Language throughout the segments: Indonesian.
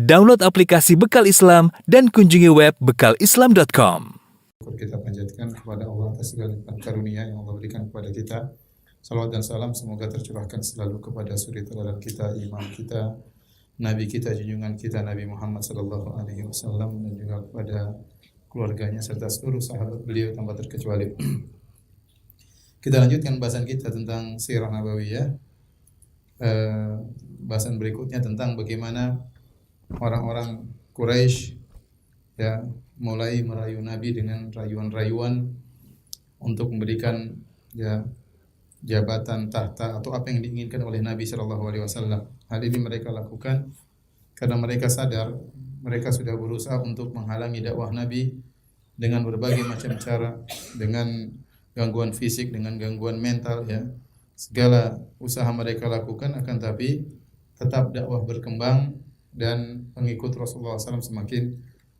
Download aplikasi Bekal Islam dan kunjungi web bekalislam.com. Kita panjatkan kepada Allah atas segala karunia yang Allah berikan kepada kita. Salawat dan salam semoga tercurahkan selalu kepada suri teladan kita, imam kita, nabi kita, junjungan kita Nabi Muhammad sallallahu alaihi wasallam, dan juga kepada keluarganya serta seluruh sahabat beliau tanpa terkecuali. Kita lanjutkan bahasan kita tentang Sirah Nabawiyah. Bahasan berikutnya tentang bagaimana orang-orang Quraisy ya mulai merayu Nabi dengan rayuan-rayuan untuk memberikan ya jabatan, tahta atau apa yang diinginkan oleh Nabi sallallahu alaihi wasallam. Hal ini mereka lakukan karena mereka sadar mereka sudah berusaha untuk menghalangi dakwah Nabi dengan berbagai macam cara, dengan gangguan fisik, dengan gangguan mental ya. Segala usaha mereka lakukan, akan tapi tetap dakwah berkembang dan pengikut Rasulullah SAW semakin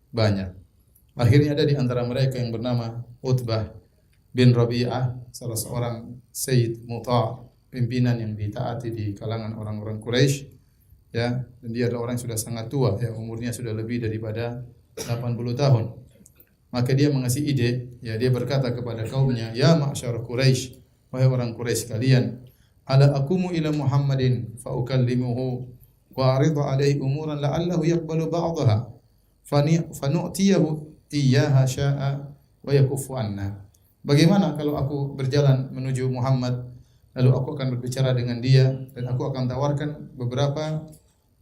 banyak. Akhirnya ada di antara mereka yang bernama Utbah bin Rabi'ah, salah seorang Sayyid Muta', pimpinan yang ditaati di kalangan orang-orang Quraisy, ya, dan dia adalah orang yang sudah sangat tua, ya, umurnya sudah lebih daripada 80 tahun. Maka dia mengasih ide, ya, dia berkata kepada kaumnya, "Ya ma'syar Quraisy, wahai orang Quraisy kalian, ala akumu ila Muhammadin fa ukallimuhu wa aridu alaihi umuran la'allahu yaqbalu ba'daha fanu'tiyahu iyyaha sya'a wa yakuffu anna." Bagaimana kalau aku berjalan menuju Muhammad, lalu aku akan berbicara dengan dia dan aku akan tawarkan beberapa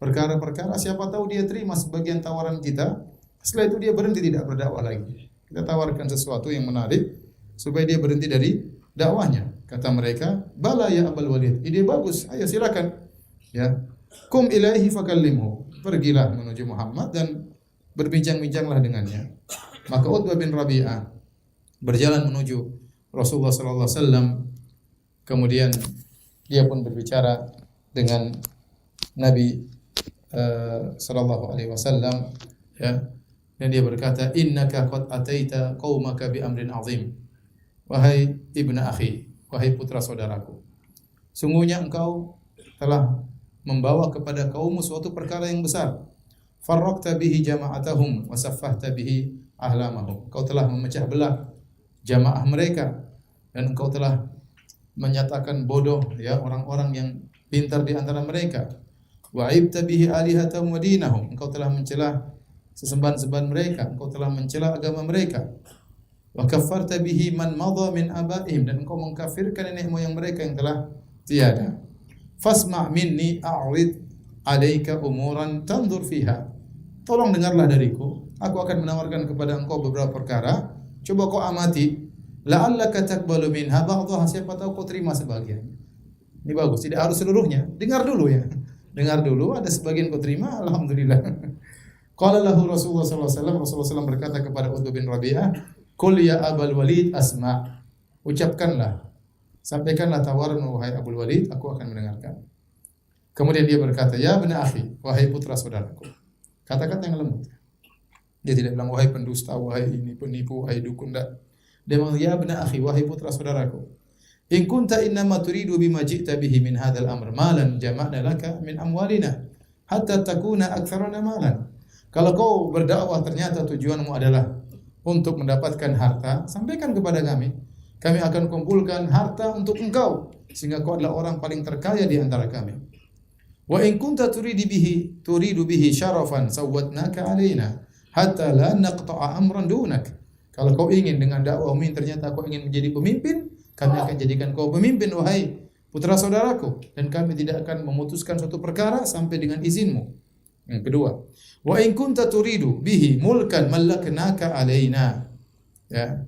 perkara-perkara, siapa tahu dia terima sebagian tawaran kita. Setelah itu dia berhenti tidak berdakwah lagi. Kita tawarkan sesuatu yang menarik supaya dia berhenti dari dakwahnya. Kata mereka, "Bala ya Abul Walid, ide bagus, ayo silakan." Ya. "Kum ilaihi fakallimhu." Pergilah menuju Muhammad dan berbincang-bincanglah dengannya. Maka Utbah bin Rabi'ah berjalan menuju Rasulullah sallallahu alaihi wasallam. Kemudian dia pun berbicara dengan Nabi sallallahu alaihi wasallam, ya. Dan dia berkata, "Innaka qad ataita qaumaka bi amrin azim." Wahai ibnu akhi, wahai putra saudaraku, sungguhnya engkau telah membawa kepada kaummu suatu perkara yang besar. Farraqta bihi jama'atahum wa saffahta bihi ahlamahum. Engkau telah memecah belah jamaah mereka dan engkau telah menyatakan bodoh ya orang-orang yang pintar di antara mereka. Wa aibta bihi alihatahum wa dinahum. Engkau telah mencela sesembahan-sembahan mereka, engkau telah mencela agama mereka. Wa kaffarta bihi man madha min abaihim, dan engkau mengkafirkan nenek moyang mereka yang telah tiada. Fasma' minni a'rid 'alaika umuran tanzur fiha. Tolong dengarlah dariku, aku akan menawarkan kepada engkau beberapa perkara, coba kau amati. La'allaka taqbalu minha ba'daha, siapa tahu kau terima sebagian. Ini bagus, tidak harus seluruhnya. Dengar dulu ya. Dengar dulu, ada sebagian kau terima, alhamdulillah. Qala lahu Rasulullah sallallahu alaihi wasallam, Rasulullah SAW berkata kepada Utbah bin Rabi'ah, "Qul ya Abul Walid asma'." Ucapkanlah, sampaikanlah tawaran wahai Abul Walid, aku akan mendengarkan. Kemudian dia berkata, "Ya ibna akhi, wahai putra saudaraku." Kata-kata yang lembut. Dia tidak bilang wahai pendusta, wahai ini penipu, wahai dukun, enggak. Dia bilang, "Ya ibna akhi, wahai putra saudaraku. In kunta innama turidu bima ji'ta bihi min hadzal amr malan jama'na laka min amwalina hatta takuna aktsarana malan." Kalau kau berdakwah ternyata tujuanmu adalah untuk mendapatkan harta, sampaikan kepada kami. Kami akan kumpulkan harta untuk engkau sehingga kau adalah orang paling terkaya di antara kami. Wa in kunta turidu bihi syarafan sawwatnaka alaina hatta la naqta'a amran dunak. Kalau kau ingin dengan dakwahmu ternyata kau ingin menjadi pemimpin, kami akan jadikan kau pemimpin wahai putra saudaraku, dan kami tidak akan memutuskan suatu perkara sampai dengan izinmu. Yang kedua, wa in kunta turidu bihi mulkan mallaknaka alaina. Ya.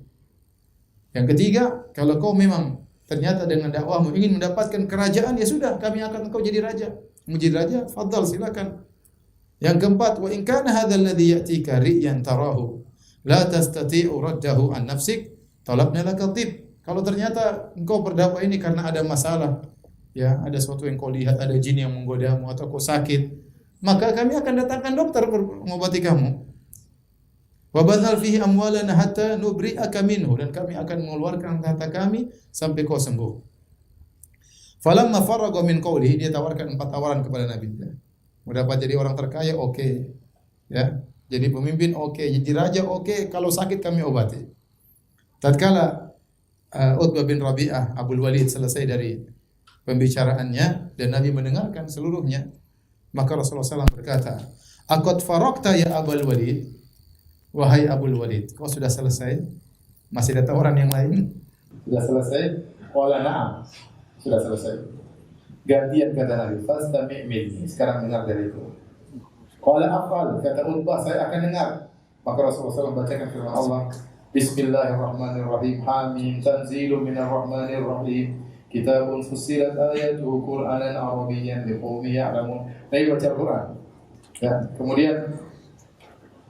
Yang ketiga, kalau kau memang ternyata dengan dakwahmu ingin mendapatkan kerajaan, ya sudah, kami akan engkau jadi raja. Mau jadi raja, fadhal, silakan. Yang keempat, wa in kana hadzal ladzi ya'tika ri'yan tarahu la tastati'u raddahu an nafsik talabna laka tib. Kalau ternyata engkau berdakwah ini karena ada masalah, ya, ada sesuatu yang kau lihat, ada jin yang menggodamu atau kau sakit, maka kami akan datangkan dokter mengobati kamu. Wa badhal fihi amwalana hatta nubri'aka minhu, dan kami akan mengeluarkan harta kami sampai kau sembuh. Falamma faragha min qawlihi, dia tawarkan 4 tawaran kepada Nabi. Mau dapat jadi orang terkaya, oke. Ya. Jadi pemimpin oke, jadi raja oke, kalau sakit kami obati. Tatkala Utbah bin Rabi'ah Abul Walid selesai dari pembicaraannya dan Nabi mendengarkan seluruhnya, maka Rasulullah SAW berkata, "Aqad faraqta ya Abul Walid?" Wahai Abul Walid, kau sudah selesai? Masih ada tawaran yang lain? Sudah selesai? Qala na'am. Sudah selesai. Gantian kata Nabi, "Fastami' minni." Sekarang dengar dariku. Qala afal, kata Utbah, saya akan dengar. Maka Rasulullah SAW bacakan firman Allah, Bismillahirrahmanirrahim. Hamim tanzilu minar rahmanir rahim. Kitabun fussilat ayatuhu Qur'anan Arabiyyan liqaumin ya'lamun. Nabi baca Al-Qur'an. Ya, kemudian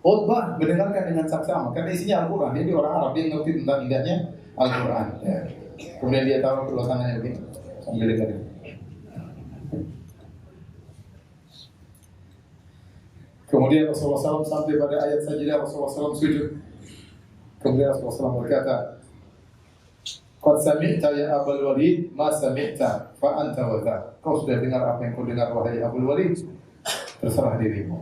Utbah mendengarkan dengan saksama karena isinya Al-Qur'an. Dia orang Arab, dia ngerti tentang indahnya Al-Qur'an. Ya. Kemudian dia taruh kedua tangannya begini sambil dengerin. Kemudian Rasulullah SAW sampai pada ayat sajadah, Rasulullah SAW sujud. Kemudian Rasulullah SAW berkata, "Qad sami'ta ya Abul Walid, ma sami'ta fa anta wa dha." Kau sudah dengar apa yang kau dengar wahai Abul Walid, terserah dirimu.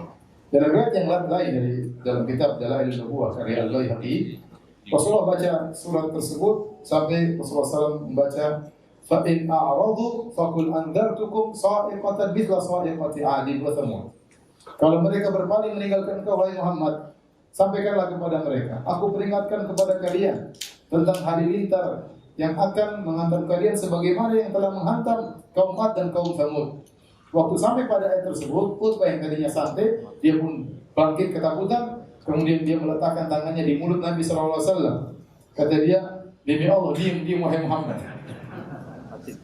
Dan riwayat yang lain dari dalam kitab Dalailun Nubuwah karya Al-Baihaqi, Rasulullah baca surat tersebut sampai Rasulullah SAW membaca, "Fa in a'radu faqul anzartukum sa'iqatan mithla sa'iqati 'adin wa thamud." Kalau mereka berpaling meninggalkan engkau wahai Muhammad, sampaikanlah kepada mereka, aku peringatkan kepada kalian tentang hari lintar yang akan menghantam kalian sebagaimana yang telah menghantam kaum Ad dan kaum Thamud. Waktu sampai pada ayat tersebut, Utbah yang tadinya santai, dia pun bangkit ketakutan, kemudian dia meletakkan tangannya di mulut Nabi SAW. Kata dia, demi Allah, diam wahai Muhammad.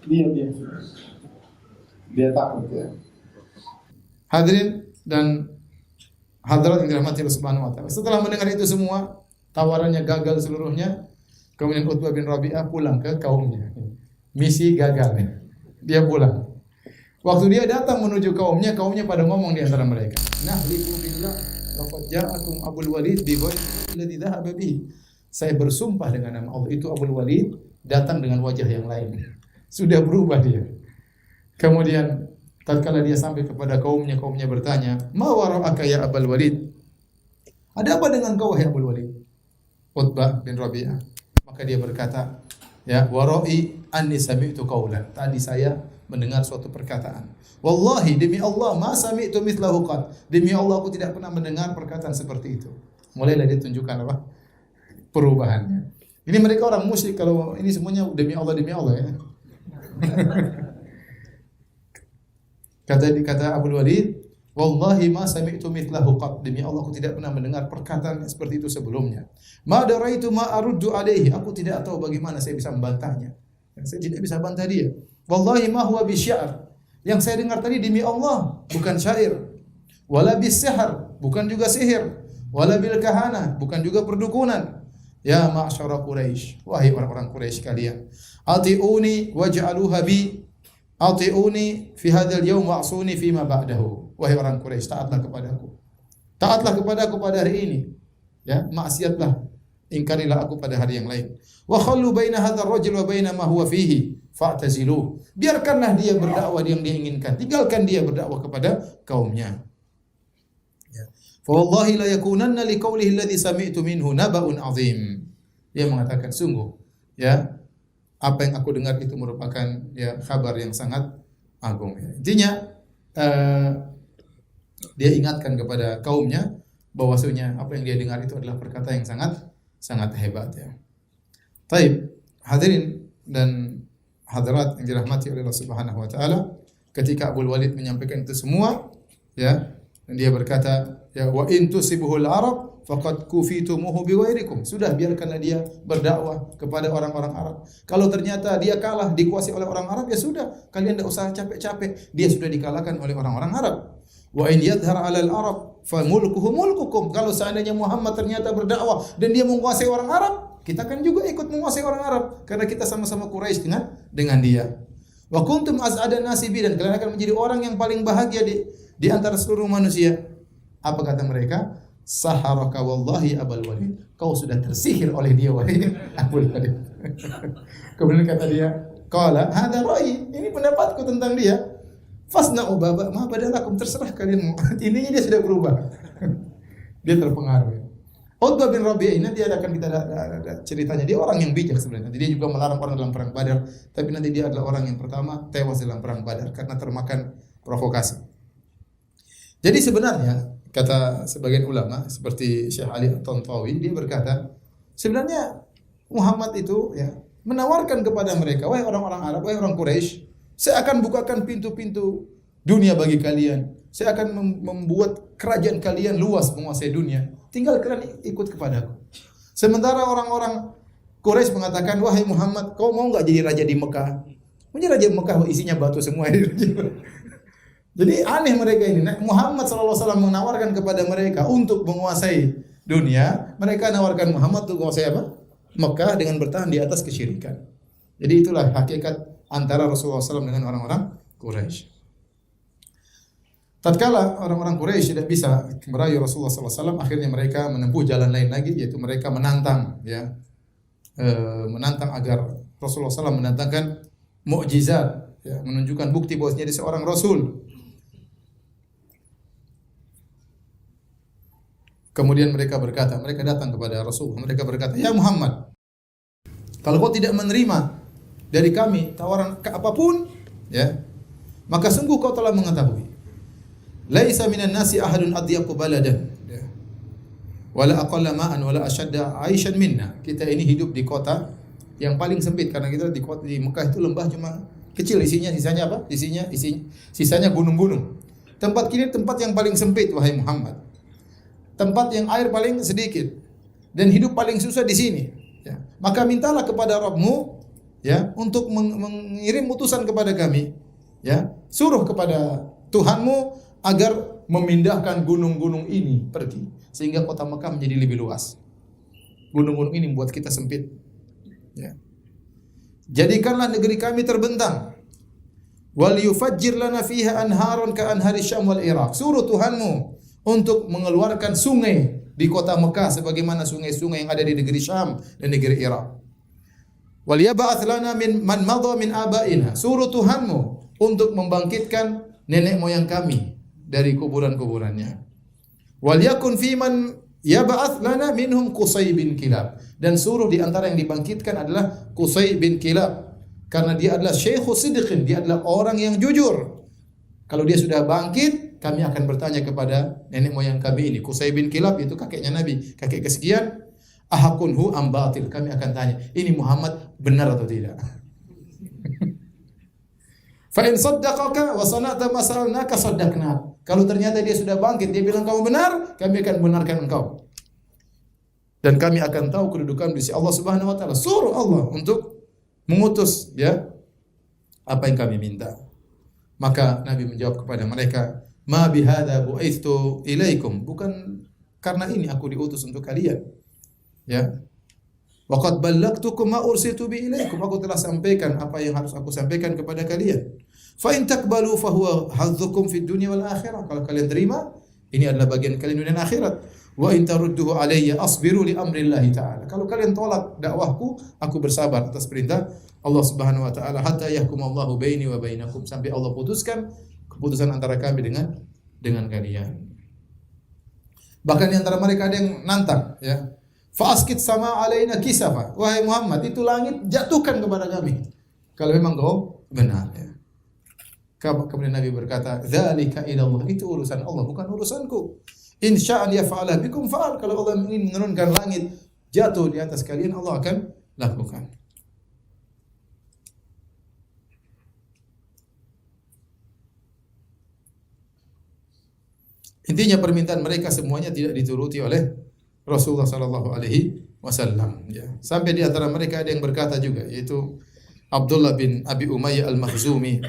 Diam. Dia takut ya. Hadirin dan hadirat yang dirahmati Allah Subhanahu wa taala. Setelah mendengar itu semua, tawarannya gagal seluruhnya. Kemudian Utbah bin Rabi'ah pulang ke kaumnya. Misi gagal. Dia pulang. Waktu dia datang menuju kaumnya pada ngomong di antara mereka, "Nahlifu billah, laqad ja'akum Abul Walid bi ghairin alladhi dhahaba bihi." Saya bersumpah dengan nama Allah, itu Abul Walid datang dengan wajah yang lain. Sudah berubah dia. Kemudian tatkala dia sampai kepada kaumnya bertanya, "Ma wara'aka ya Abul Walid?" Ada apa dengan kau wahai Abul Walid? Utbah bin Rabi'ah. Maka dia berkata, "Ya wara'i anni sami'tu qaulan." Tadi saya mendengar suatu perkataan. Wallahi demi Allah ma sami'tu mithlahu qad. Demi Allah aku tidak pernah mendengar perkataan seperti itu. Mulailah ditunjukkan apa? Perubahannya. Ini mereka orang musyrik, kalau ini semuanya demi Allah ya. Kata Abul Walid, wallahi ma sami'tu mithlahu qad. Demi Allah aku tidak pernah mendengar perkataan seperti itu sebelumnya. Ma daraitu ma aruddu alaihi. Aku tidak tahu bagaimana saya bisa membantahnya. Saya tidak bisa bantah dia. Wallahi ma huwa bisya'ar. Yang saya dengar tadi demi Allah, bukan syair. Wala bisyahar, bukan juga sihir. Wala bil kahana, bukan juga perdukunan. Ya ma'syara Quraisy, wahai orang-orang Quraisy kalian. Ati'uni waj'aluha bi. Ati'uni fi hadzal yaum wa'suni fi ma ba'dahu. Wahai orang Quraisy, taatlah kepadaku. Taatlah kepadaku pada hari ini. Ya, maksiatlah, ingkarilah aku pada hari yang lain. Wa khallu baina hadzal rajul wa baina ma huwa fihi fa'taziluh. Biarkanlah dia berdakwah yang dia inginkan. Tinggalkan dia berdakwah kepada kaumnya. Ya. Fa wallahi la yakunanna liqaulihi alladhi sami'tu minhu naba'un 'azim. Dia mengatakan sungguh ya, apa yang aku dengar itu merupakan ya kabar yang sangat agung ya. Intinya dia ingatkan kepada kaumnya bahwasanya apa yang dia dengar itu adalah perkataan yang sangat hebat ya. Baik, hadirin dan hadirat yang dirahmati oleh Allah Subhanahu wa taala, ketika Abul Walid menyampaikan itu semua ya, dan dia berkata, ya wa in tusibuhul arab faqad kufitumuhu biwairikum. Sudah, biarkanlah dia berdakwah kepada orang-orang Arab. Kalau ternyata dia kalah, dikuasai oleh orang Arab, ya sudah, kalian tidak usah capek-capek. Dia sudah dikalahkan oleh orang-orang Arab. Wa in yadhhar 'alal arab fa mulkuhu mulkukum. Kalau seandainya Muhammad ternyata berdakwah dan dia menguasai orang Arab, kita kan juga ikut menguasai orang Arab karena kita sama-sama Quraisy dengan dia. Wa kuntum az'adan nasibi, dan kalian akan menjadi orang yang paling bahagia di antara seluruh manusia. Apa kata mereka? Saharaka wallahi Abul Walid. Kau sudah tersihir oleh dia wahai Abul Walid. Kemudian kata dia, qala hadza ra'yi. Ini pendapatku tentang dia. Fasna'u ma badalakum, terserah kalian mau. Intinya dia sudah berubah. Dia terpengaruh. Ya. Utbah bin Rabi'ah ini dia akan kita ada ceritanya. Dia orang yang bijak sebenarnya. Dia juga melarang orang dalam perang Badar, tapi nanti dia adalah orang yang pertama tewas dalam perang Badar karena termakan provokasi. Jadi sebenarnya kata sebagian ulama seperti Syekh Ali At-Tantawi, dia berkata, sebenarnya Muhammad itu ya menawarkan kepada mereka, wahai orang-orang Arab, wahai orang Quraisy, saya akan bukakan pintu-pintu dunia bagi kalian. Saya akan membuat kerajaan kalian luas menguasai dunia. Tinggal kalian ikut kepadaku. Sementara orang-orang Quraisy mengatakan, wahai Muhammad, kau mau enggak jadi raja di Mekah? Menjadi raja di Mekah isinya batu semua. Jadi aneh mereka ini. Muhammad SAW menawarkan kepada mereka untuk menguasai dunia. Mereka menawarkan Muhammad untuk menguasai apa? Mekah dengan bertahan di atas kesyirikan. Jadi itulah hakikat antara Rasulullah SAW dengan orang-orang Quraisy. Tatkala orang-orang Quraisy tidak bisa merayu Rasulullah SAW, akhirnya mereka menempuh jalan lain lagi, yaitu mereka menantang, ya, menantang agar Rasulullah SAW mendatangkan mukjizat, ya, menunjukkan bukti bahwasanya dia seorang Rasul. Kemudian mereka berkata, mereka datang kepada Rasul, mereka berkata, ya Muhammad, kalau kau tidak menerima dari kami tawaran apapun, ya, maka sungguh kau telah mengetahui. Laisa minan nasi ahadun adyaqu baladan, wala aqalla ma'an wala ashadda 'aishan minna. Kita ini hidup di kota yang paling sempit karena kita di kota di Mekah itu lembah cuma kecil, sisanya apa? Sisanya gunung-gunung. Tempat kini tempat yang paling sempit wahai Muhammad. Tempat yang air paling sedikit dan hidup paling susah di sini, ya. Maka mintalah kepada Rabbmu, ya, untuk mengirim utusan kepada kami, ya. Suruh kepada Tuhanmu agar memindahkan gunung-gunung ini pergi sehingga kota Mekah menjadi lebih luas. Gunung-gunung ini membuat kita sempit. Ya. Jadikanlah negeri kami terbentang. Wal yufajjir lana fiha anharun ka anhari Syam wal Iraq. Suruh Tuhanmu untuk mengeluarkan sungai di kota Mekah sebagaimana sungai-sungai yang ada di negeri Syam dan negeri Irak. Wal yab'ats lana min man madha min abaina. Suruh Tuhanmu untuk membangkitkan nenek moyang kami dari kuburan-kuburannya. Wal yakun fi man yab'ats lana minhum Qusay bin Kilab. Dan suruh di antara yang dibangkitkan adalah Qusay bin Kilab karena dia adalah Syekhu Sidqin, dia adalah orang yang jujur. Kalau dia sudah bangkit, kami akan bertanya kepada nenek moyang kami ini. Qusay bin Kilab itu kakeknya Nabi, kakek kesekian. Ahakunhu am batil? Kami akan tanya, ini Muhammad benar atau tidak? Fa in saddaqaka wa sana'ta ma sa'alnaka saddaqna. Kalau ternyata dia sudah bangkit, dia bilang kamu benar, kami akan benarkan engkau. Dan kami akan tahu kedudukan di sisi Allah Subhanahu wa taala. Suruh Allah untuk mengutus, ya, apa yang kami minta. Maka Nabi menjawab kepada mereka, "Ma bihadza bu'itsu ilaikum." Bukan karena ini aku diutus untuk kalian. Ya. Waqad ballagtukum ma ursiltu bi ilaikum. Aku telah sampaikan apa yang harus aku sampaikan kepada kalian. Fa in taqbalu fa huwa hadzukum fid dunya wal akhirah. Kalau kalian terima, ini adalah bagian kalian dunia dan akhirat. Wa in tarudduhu alayya asbiru li amrillahi ta'ala. Kalau kalian tolak dakwahku, aku bersabar atas perintah Allah Subhanahu wa taala hatta yahkumallahu baini wa bainakum, sampai Allah putuskan keputusan antara kami dengan kalian. Bahkan di antara mereka ada yang nantang, ya. Fa'askit sama alaina kisafa. Wahai Muhammad, itu langit jatuhkan kepada kami kalau memang kau benar, ya. Kemudian Nabi berkata, "Dzalika ila Allah." Itu urusan Allah, bukan urusanku. In syaa'a yaf'ala bikum fa'al. Kalau Allah ingin menurunkan langit jatuh di atas kalian, Allah akan lakukan. Intinya permintaan mereka semuanya tidak dituruti oleh Rasulullah sallallahu alaihi wasallam, ya. Sampai di antara mereka ada yang berkata juga, yaitu Abdullah bin Abi Umayyah Al-Makhzumi.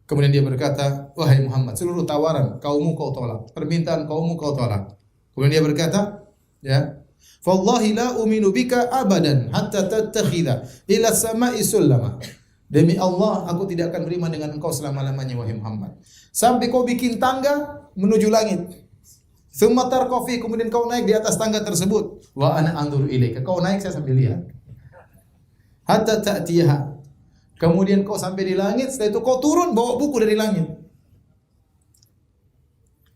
Kemudian dia berkata, "Wahai Muhammad, seluruh tawaran kaummu kau tolak, permintaan kaummu kau tolak." Kemudian dia berkata, ya, "Fallahi la uminu bika abadan hatta tattakhidha ila sama'i sullama." Demi Allah, aku tidak akan beriman dengan engkau selama-lamanya wahai Muhammad, sampai kau bikin tangga menuju langit. Tsumma tarqafi, kemudian kau naik di atas tangga tersebut. Wa ana anzuru ilaika, kau naik saya sambil lihat. Hatta ta'tiyaha, Kemudian kau sampai di langit, setelah itu kau turun bawa buku dari langit.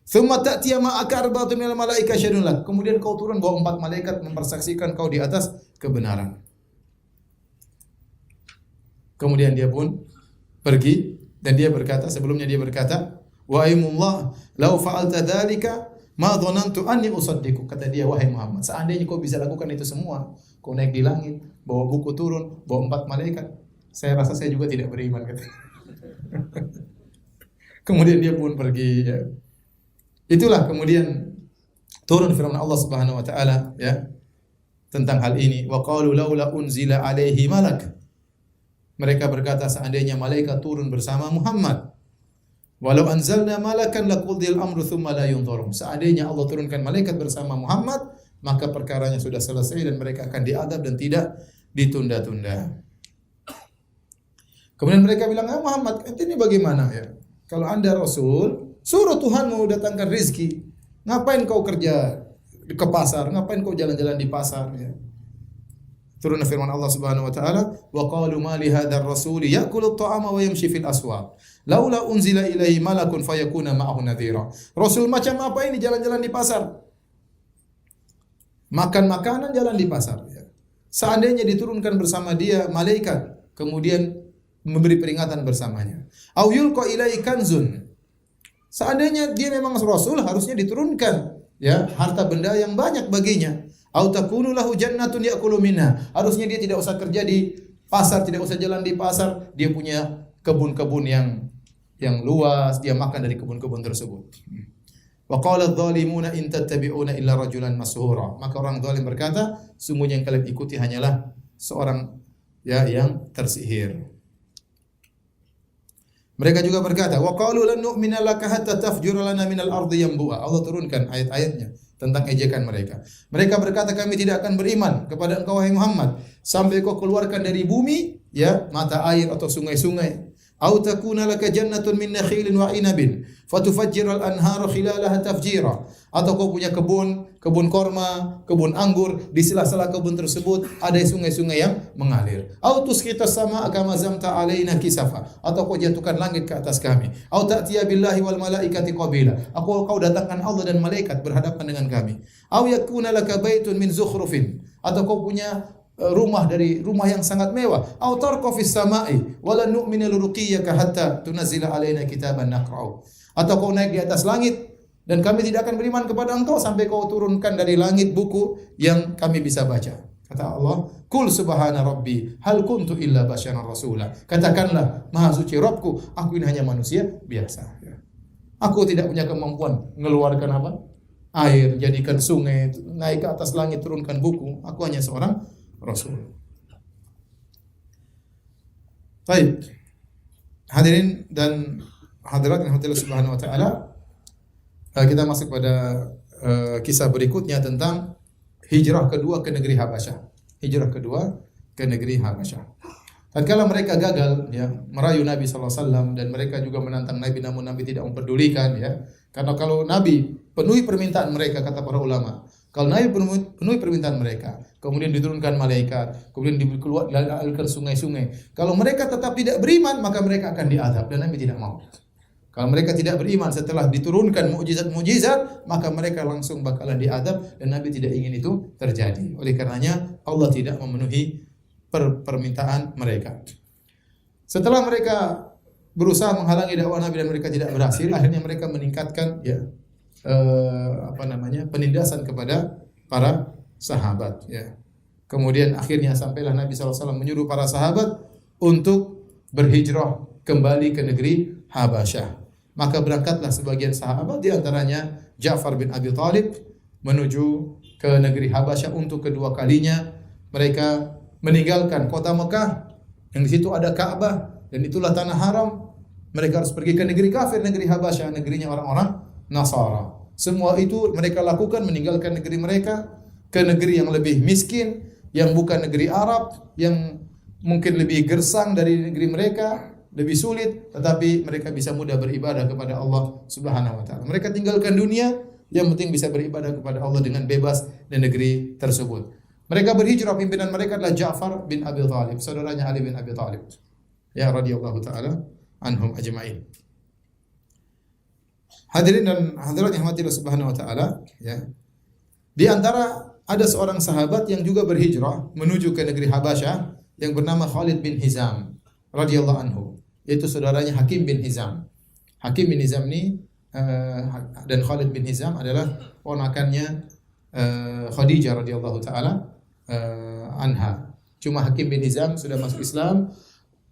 Thumma ta'tiya ma'aka arba'atun minal malaika syahidun lak. Kemudian kau turun bawa 4 malaikat mempersaksikan kau di atas kebenaran. Kemudian dia pun pergi dan dia berkata, sebelumnya dia berkata, wa aimullah law fa'alta dzalika ma dhanantu anni usaddiqu. Kata dia, wahai Muhammad, seandainya kau bisa lakukan itu semua, kau naik di langit, bawa buku turun, bawa 4 malaikat, saya rasa saya juga tidak beriman, kata. Kemudian dia pun pergi, ya. Itulah kemudian turun firman Allah Subhanahu wa taala, ya, tentang hal ini. Wa qalu laula unzila alaihi malak. Mereka berkata, seandainya malaikat turun bersama Muhammad. Walau anzalna malakan laqudil amru thumma la yunzarun. Seandainya Allah turunkan malaikat bersama Muhammad, maka perkaranya sudah selesai dan mereka akan diadab dan tidak ditunda-tunda. Kemudian mereka bilang, "Ya Muhammad, ini bagaimana ya? Kalau Anda Rasul, suruh Tuhanmu datangkan rizki. Ngapain kau kerja ke pasar? Ngapain kau jalan-jalan di pasar?" Ya. Turun firman Allah Subhanahu wa taala, "Wa qalu ma li hadzal rasul ya'kulu at-ta'ama wa yamshi fil aswaq. Laula unzila ilaihi malakun fayakuna ma'ahu nadhira." Rasul macam apa ini jalan-jalan di pasar? Makan makanan, jalan di pasar, ya. Seandainya diturunkan bersama dia malaikat, kemudian memberi peringatan bersamanya. Au yulqa ilaihi kanzun. Seandainya dia memang rasul, harusnya diturunkan, ya, harta benda yang banyak baginya. Au takunu lahu jannatun ya'kulu minha. Harusnya dia tidak usah kerja di pasar, tidak usah jalan di pasar, dia punya kebun-kebun yang luas, dia makan dari kebun-kebun tersebut. Wa qala adh-dhalimuna in tattabi'una illa rajulan mashura. Maka orang zalim berkata, sungguhnya yang kalian ikuti hanyalah seorang, ya, yang tersihir. Mereka juga berkata, wa qalu lan nu'mina laka hatta tafjura lana minal ardi yanbu'a. Allah turunkan ayat-ayatnya tentang ejekan mereka. Mereka berkata, kami tidak akan beriman kepada engkau wahai Muhammad sampai kau keluarkan dari bumi, ya, mata air atau sungai-sungai. Au takuna laka jannatun min nakhilin wa inabin fatufajjiral anhara khilalaha tafjira. Atau kau punya kebun korma, kebun anggur, di sela-sela kebun tersebut ada sungai-sungai yang mengalir. Au tusqitas samaa kama zamta alaina kisafa. Atau kau jatuhkan langit ke atas kami. Au ta'tiya billahi wal malaikati qabila. Kau datangkan Allah dan malaikat berhadapan dengan kami. Au yakuna laka baitun min zukhrufin. Atau kau punya rumah dari rumah yang sangat mewah. Au tarqa fis samai wala nu'minu liruqiyyaka hatta tunazzila alaina kitaban naqra'u. Atau kau naik di atas langit dan kami tidak akan beriman kepada engkau sampai kau turunkan dari langit buku yang kami bisa baca. Kata Allah, "Qul subhana rabbi hal kuntu illa basyaran rasula." Katakanlah, Maha suci Rabbku, aku ini hanya manusia biasa. Aku tidak punya kemampuan mengeluarkan apa? Air, jadikan sungai, naik ke atas langit, turunkan buku. Aku hanya seorang Rasul. Baik. Hadirin dan hadirat yang Allah Subhanahu wa taala, kita masuk pada kisah berikutnya tentang hijrah kedua ke negeri Habasyah. Hijrah kedua ke negeri Habasyah. Tatkala mereka gagal, ya, merayu Nabi sallallahu alaihi wasallam dan mereka juga menantang Nabi, namun Nabi tidak memperdulikan, ya. Karena kalau Nabi penuhi permintaan mereka, kata para ulama, kalau Nabi penuhi permintaan mereka, kemudian diturunkan malaikat, kemudian dikeluarkan sungai-sungai. Kalau mereka tetap tidak beriman, maka mereka akan diazab dan Nabi tidak mau. Kalau mereka tidak beriman setelah diturunkan mukjizat-mukjizat, maka mereka langsung bakalan diazab dan Nabi tidak ingin itu terjadi. Oleh karenanya Allah tidak memenuhi permintaan mereka. Setelah mereka berusaha menghalangi dakwah Nabi dan mereka tidak berhasil, akhirnya mereka meningkatkan, ya, penindasan kepada para sahabat, ya. Kemudian akhirnya sampailah Nabi SAW menyuruh para sahabat untuk berhijrah kembali ke negeri Habasyah. Maka berangkatlah sebagian sahabat, di antaranya Ja'far bin Abi Thalib, menuju ke negeri Habasyah untuk kedua kalinya. Mereka meninggalkan kota Mekah yang di situ ada Ka'bah dan itulah tanah haram. Mereka harus pergi ke negeri kafir, negeri Habasyah, negerinya orang-orang Nasara. Semua itu mereka lakukan, meninggalkan negeri mereka ke negeri yang lebih miskin, yang bukan negeri Arab, yang mungkin lebih gersang dari negeri mereka, lebih sulit, tetapi mereka bisa mudah beribadah kepada Allah Subhanahu wa taala. Mereka tinggalkan dunia, yang penting bisa beribadah kepada Allah dengan bebas di negeri tersebut. Mereka berhijrah, pimpinan mereka adalah Ja'far bin Abi Thalib, saudaranya Ali bin Abi Thalib. ya radhiyallahu taala anhum ajma'in. Hadirin dan hadirat yang dirahmati Allah Subhanahu wa taala, ya. Di antara ada seorang sahabat yang juga berhijrah menuju ke negeri Habasyah yang bernama Khalid bin Hizam radhiyallahu anhu, yaitu saudaranya Hakim bin Hizam. Hakim bin Hizam ini dan Khalid bin Hizam adalah ponakannya Khadijah radhiyallahu taala anha. Cuma Hakim bin Hizam sudah masuk Islam.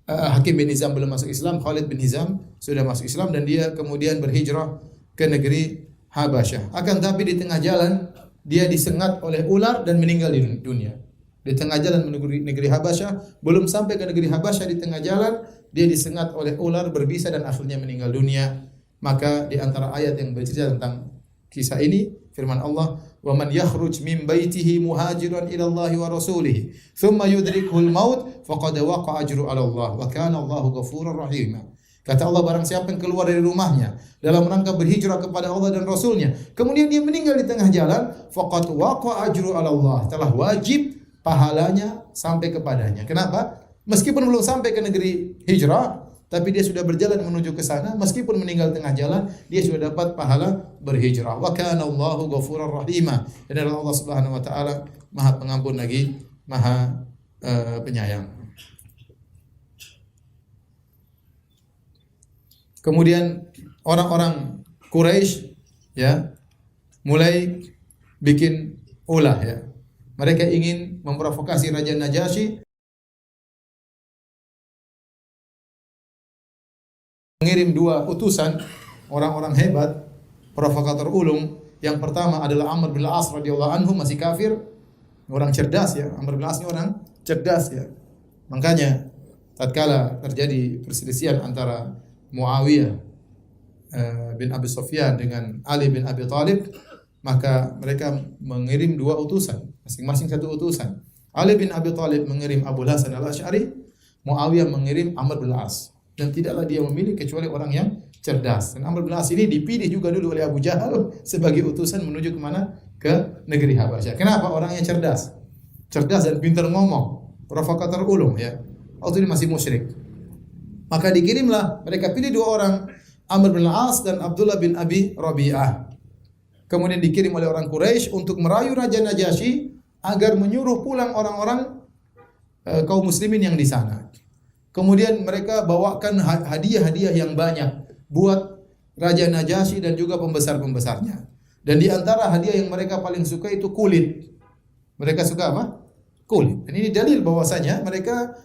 Hakim bin Hizam belum masuk Islam, Khalid bin Hizam sudah masuk Islam dan dia kemudian berhijrah ke negeri Habasyah. Akan tapi di tengah jalan dia disengat oleh ular dan meninggal di dunia. Di tengah jalan menuju negeri Habasyah, belum sampai ke negeri Habasyah, di tengah jalan dia disengat oleh ular berbisa dan akhirnya meninggal dunia. Maka di antara ayat yang bercerita tentang kisah ini, firman Allah, "Wa man yakhruj min baitihi muhajiran ila Allah wa rasulih, thumma yudrikuhul maut, faqad waqa'a ajru 'ala Allah, wa kana Allahu ghafurur rahim." Kata Allah, barang siapa yang keluar dari rumahnya dalam rangka berhijrah kepada Allah dan Rasulnya, kemudian dia meninggal di tengah jalan, faqad waqa'a ajru 'ala Allah, telah wajib pahalanya sampai kepadanya. Kenapa? Meskipun belum sampai ke negeri hijrah, tapi dia sudah berjalan menuju ke sana, meskipun meninggal tengah jalan, dia sudah dapat pahala berhijrah. Wa kana Allahu ghafurur rahima. Dan Allah Subhanahu wa taala Maha Pengampun lagi Maha Penyayang. Kemudian orang-orang Quraisy ya mulai bikin ulah ya. Mereka ingin memprovokasi Raja Najasyi, mengirim dua utusan orang-orang hebat, provokator ulung. Yang pertama adalah Amr bin Al-As radhiyallahu anhu, masih kafir, orang cerdas ya. Amr bin Al-As ini orang cerdas ya. Makanya tatkala terjadi perselisihan antara Muawiyah bin Abi Sufyan dengan Ali bin Abi Thalib, maka mereka mengirim dua utusan, masing-masing satu utusan. Ali bin Abi Thalib mengirim Abu Hasan Al-Asy'ari, Muawiyah mengirim Amr bin Al-As. Dan tidaklah dia memilih kecuali orang yang cerdas. Dan Amr bin Al-As ini dipilih juga dulu oleh Abu Jahal sebagai utusan menuju kemana? Ke negeri Habasyah. Kenapa? Orangnya cerdas. Cerdas dan pintar ngomong. Provokator ulung ya. Waktu ini masih musyrik. Maka dikirimlah, mereka pilih dua orang, Amr bin Al-As dan Abdullah bin Abi Rabi'ah. Kemudian dikirim oleh orang Quraisy untuk merayu Raja Najasyi agar menyuruh pulang orang-orang kaum muslimin yang di sana. Kemudian mereka bawakan hadiah-hadiah yang banyak buat Raja Najasyi dan juga pembesar-pembesarnya. Dan di antara hadiah yang mereka paling suka itu kulit. Mereka suka apa? Kulit. Dan ini dalil bahwasanya mereka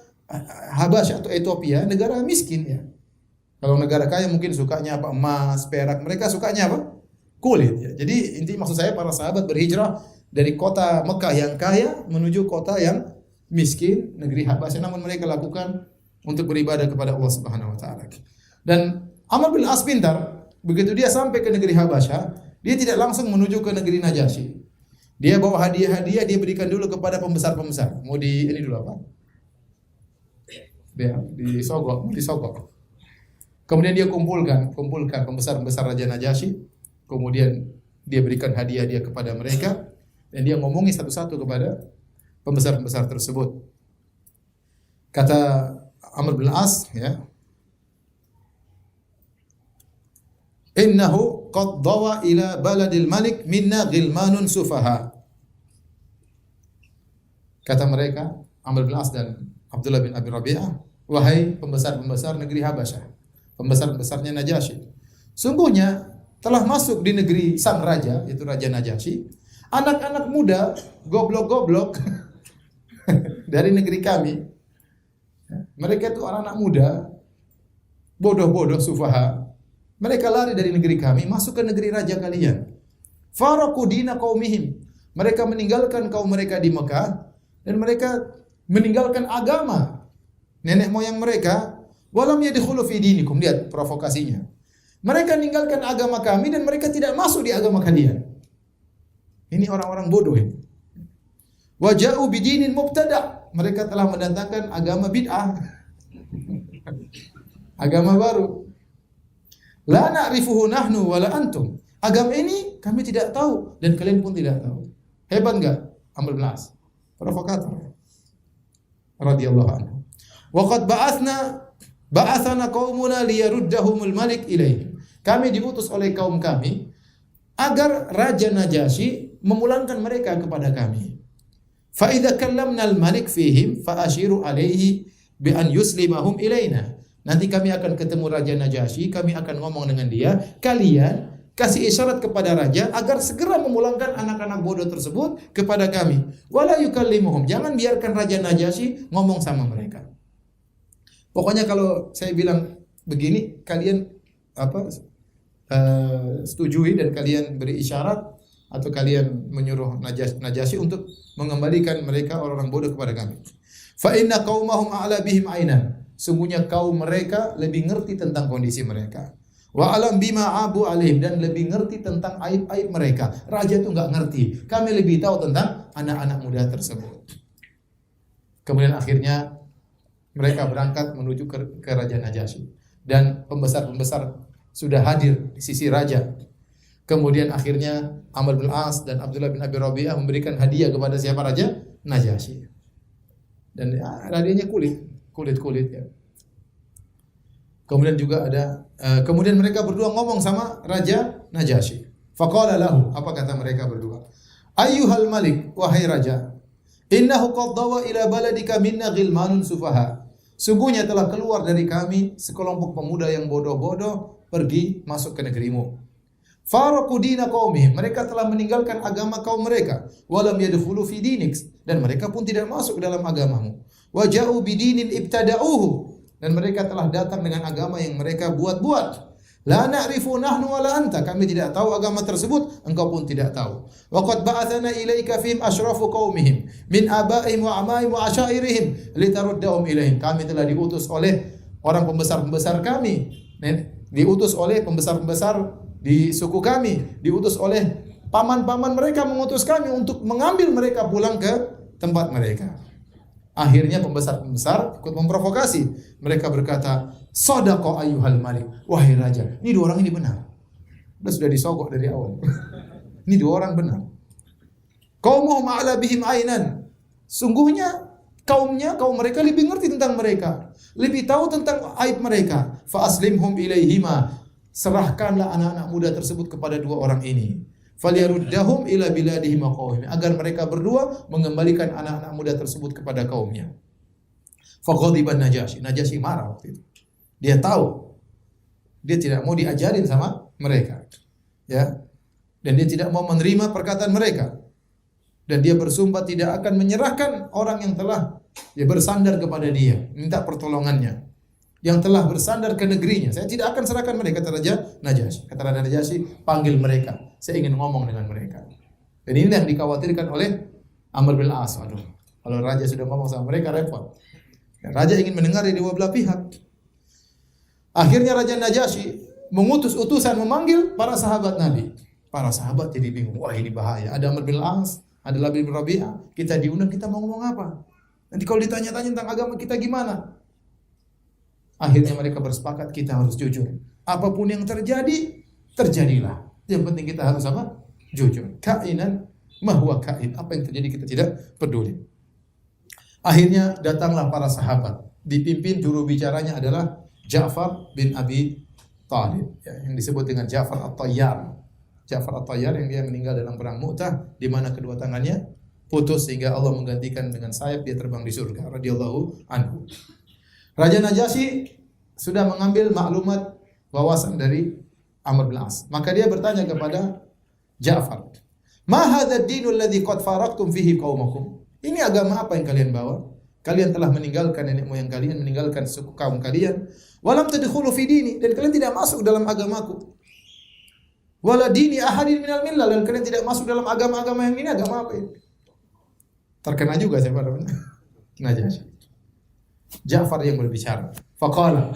Habasyah atau Ethiopia negara miskin ya. Kalau negara kaya mungkin sukanya apa? Emas, perak. Mereka sukanya apa? Kulit ya. Jadi inti maksud saya para sahabat berhijrah dari kota Mekah yang kaya menuju kota yang miskin, negeri Habasyah, namun mereka lakukan untuk beribadah kepada Allah Subhanahu wa taala. Dan Amr bin As pintar, begitu dia sampai ke negeri Habasyah, dia tidak langsung menuju ke negeri Najasyi. Dia bawa hadiah-hadiah, dia berikan dulu kepada pembesar-pembesar. Mau di ini dulu apa? Dia disogok. Kemudian dia kumpulkan pembesar-pembesar Raja Najasyi. Kemudian dia berikan hadiah dia kepada mereka dan dia ngomongi satu-satu kepada pembesar-pembesar tersebut. Kata Amr bin As ya, "Innahu qad dawa ila baladil malik minna ghilmanun sufaha." Kata mereka, Amr bin As dan Abdullah bin Abi Rabi'ah, "Wahai pembesar-pembesar negeri Habasyah, pembesar-pembesarnya Najasyi, sungguhnya telah masuk di negeri sang raja, yaitu Raja Najasyi, anak-anak muda, goblok-goblok dari negeri kami. Mereka itu anak-anak muda, bodoh-bodoh, sufaha. Mereka lari dari negeri kami, masuk ke negeri raja kalian. Faraku dina qaumihim. Mereka meninggalkan kaum mereka di Mekah, dan mereka meninggalkan agama nenek moyang mereka. Walam yadkhulu fi dinikum." Lihat provokasinya. Mereka meninggalkan agama kami dan mereka tidak masuk di agama kalian. Ini orang-orang bodoh ini. Waja'u bidinin mubtada'. Mereka telah mendatangkan agama bid'ah. Agama baru. La na'rifuhu nahnu wala antum. Agama ini kami tidak tahu dan kalian pun tidak tahu. Hebat enggak Amr bin As? Provokator. Radhiyallahu anhu. Wa qad ba'atsna Ba'atsana qaumuna liyaruddahumul malik ilaihim. Kami diutus oleh kaum kami agar Raja Najasyi memulangkan mereka kepada kami. Fa idza kallamna al-malik fihim fa ashiru alaihi bi an yuslimahum ilaina. Nanti kami akan ketemu Raja Najasyi, kami akan ngomong dengan dia, kalian kasih isyarat kepada raja agar segera memulangkan anak-anak bodoh tersebut kepada kami. Wala yukallimuhum. Jangan biarkan Raja Najasyi ngomong sama mereka. Pokoknya kalau saya bilang begini, kalian setujui dan kalian beri isyarat atau kalian menyuruh Najasyi untuk mengembalikan mereka orang-orang bodoh kepada kami. Fa inna qaumahum a'la bihim ainan. Sungguhnya kaum mereka lebih ngerti tentang kondisi mereka. Wa alam bima abu alaihim, dan lebih ngerti tentang aib-aib mereka. Raja itu enggak ngerti. Kami lebih tahu tentang anak-anak muda tersebut. Kemudian akhirnya mereka berangkat menuju ke Raja Najasyi, dan pembesar-pembesar sudah hadir di sisi raja. Kemudian akhirnya Amr bin As dan Abdullah bin Abi Rabi'ah memberikan hadiah kepada siapa? Raja Najasyi. Dan hadiahnya kulit ya. Kemudian juga ada kemudian mereka berdua ngomong sama Raja Najasyi. Faqala lahu, apa kata mereka berdua? Ayyuhal malik, wahai raja, innahu qad dawa ila baladika minna ghilmanun sufaha. Sungguhnya telah keluar dari kami sekelompok pemuda yang bodoh-bodoh pergi masuk ke negerimu. Faraqu dina qaumihim, mereka telah meninggalkan agama kaum mereka. Walam yadkhulu fi dinik, dan mereka pun tidak masuk ke dalam agamamu. Wa ja'u bidinin ibtada'uhu, dan mereka telah datang dengan agama yang mereka buat-buat. La na'rifu nahnu wala anta, kami tidak tahu agama tersebut, engkau pun tidak tahu. Wa qad ba'athana ilaika fihim asyrafu qaumihim min abaihim wa amaihim wa asyairihim litaruddahum ilaihim. Kami telah diutus oleh orang pembesar-pembesar kami, diutus oleh pembesar-pembesar di suku kami, diutus oleh paman-paman mereka mengutus kami untuk mengambil mereka pulang ke tempat mereka. Akhirnya pembesar-pembesar ikut memprovokasi. Mereka berkata, "Shadaqa ayyuhal malik." Wahai raja, ini dua orang ini benar. Sudah disogok dari awal. Ini dua orang benar. Qaumuhum a'la bihim ainan. Sungguhnya kaum mereka lebih ngerti tentang mereka, lebih tahu tentang aib mereka. Fa aslimhum ilaihima. Serahkanlah anak-anak muda tersebut kepada dua orang ini. Falyaruddahum ila biladihim qaumihim, agar mereka berdua mengembalikan anak-anak muda tersebut kepada kaumnya. Faghadiban Najasyi marah waktu itu. Dia tahu dia tidak mau diajarin sama mereka. Ya. Dan dia tidak mau menerima perkataan mereka. Dan dia bersumpah tidak akan menyerahkan orang yang telah bersandar kepada dia, minta pertolongannya, yang telah bersandar ke negerinya. Saya tidak akan serahkan mereka, kata Raja Najasyi. Kata Raja Najasyi, panggil mereka. Saya ingin ngomong dengan mereka. Dan ini yang dikhawatirkan oleh Amr bin As. Aduh, kalau raja sudah ngomong sama mereka repot. Dan raja ingin mendengar dari dua belah pihak. Akhirnya Raja Najasyi mengutus utusan memanggil para sahabat Nabi. Para sahabat jadi bingung. Wah, ini bahaya. Ada Amr bin As, ada Labid bin Rabi'ah. Kita diundang, kita mau ngomong apa? Nanti kalau ditanya-tanya tentang agama kita gimana? Akhirnya mereka bersepakat, kita harus jujur. Apapun yang terjadi, terjadilah. Yang penting kita harus apa? Jujur. Kainan mahwa kain. Apa yang terjadi kita tidak peduli. Akhirnya datanglah para sahabat. Dipimpin juru bicaranya adalah Ja'far bin Abi Thalib, ya, yang disebut dengan Ja'far At-Tayyar. Ja'far At-Tayyar yang dia meninggal dalam perang Mu'tah, di mana kedua tangannya putus sehingga Allah menggantikan dengan sayap, dia terbang di surga radhiyallahu anhu. Raja Najasyi sudah mengambil maklumat wawasan dari Amr bin As. Maka dia bertanya kepada Ja'far, "Ma hadzal dinul ladzi qad faraqtum fihi qaumakum?" Ini agama apa yang kalian bawa? Kalian telah meninggalkan nenek moyang kalian, meninggalkan suku kaum kalian. Walam tadkhulu fi dini, dan kalian tidak masuk dalam agamaku. Wala dini ahadin minal millah, dan kalian tidak masuk dalam agama-agama yang ini. Agama apa ini? Terkena juga siapa namanya? Najasyi. Ja'far yang berbicara. Faqala,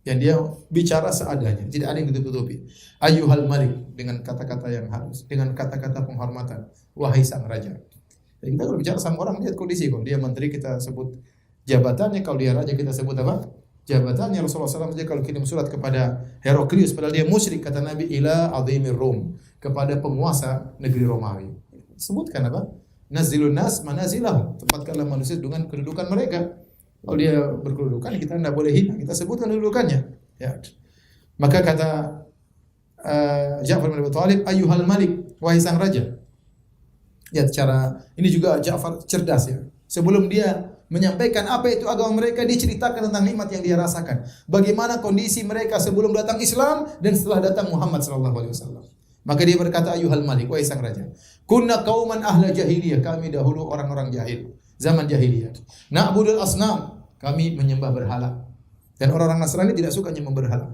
yang dia bicara seadanya, tidak ada yang ditutup-tutupi. Ayyuhal malik, dengan kata-kata yang halus, dengan kata-kata penghormatan. Wahai sang raja. Jadi kita kalau bicara sama orang, lihat kondisi. Kalau dia menteri kita sebut jabatannya, kalau dia raja kita sebut apa? Jabatannya. Rasulullah SAW aja kalau kirim surat kepada Heraklius, padahal dia musyrik, kata Nabi, ila azimir Rum, kepada penguasa negeri Romawi. Sebutkan apa? Nazilun nas manazilahum, tempatkanlah manusia dengan kedudukan mereka. Kalau dia berkedudukan, kita tidak boleh hina, kita sebutkan kedudukannya. Ya. Maka kata Ja'far bin Abi Thalib, ayyuhal malik, wahai sang raja. Ya, cara ini juga Ja'far cerdas ya. Sebelum dia menyampaikan apa itu agama mereka, dia ceritakan tentang nikmat yang dia rasakan. Bagaimana kondisi mereka sebelum datang Islam dan setelah datang Muhammad sallallahu alaihi wasallam. Maka dia berkata, ayyuhal malik, wahai sang raja. Kunna qauman ahla jahiliyah, kami dahulu orang-orang jahil, zaman jahiliyah. Na'budul asnam, kami menyembah berhala. Dan orang-orang Nasrani tidak suka menyembah berhala.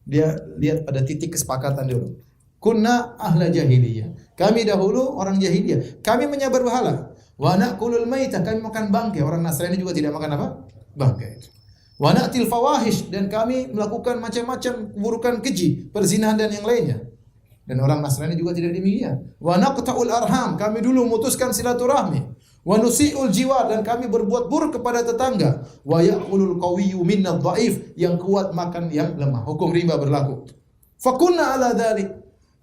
Dia lihat pada titik kesepakatan dulu. Kunna ahla jahiliyah. Kami dahulu orang jahiliyah. Kami menyembah berhala. Wa na'kulul maitah, kami makan bangkai. Orang Nasrani juga tidak makan apa? Bangkai. Wa na'til fawahish, dan kami melakukan macam-macam keburukan keji, perzinahan dan yang lainnya. Dan orang Nasrani juga tidak demikian. Wa naqta'ul arham, kami dulu memutuskan silaturahmi. Wa nusi'ul jiwar, dan kami berbuat buruk kepada tetangga. Wa ya'kulul qawiyyu minna dhaif, yang kuat makan yang lemah. Hukum riba berlaku. Fakunna ala dzalik.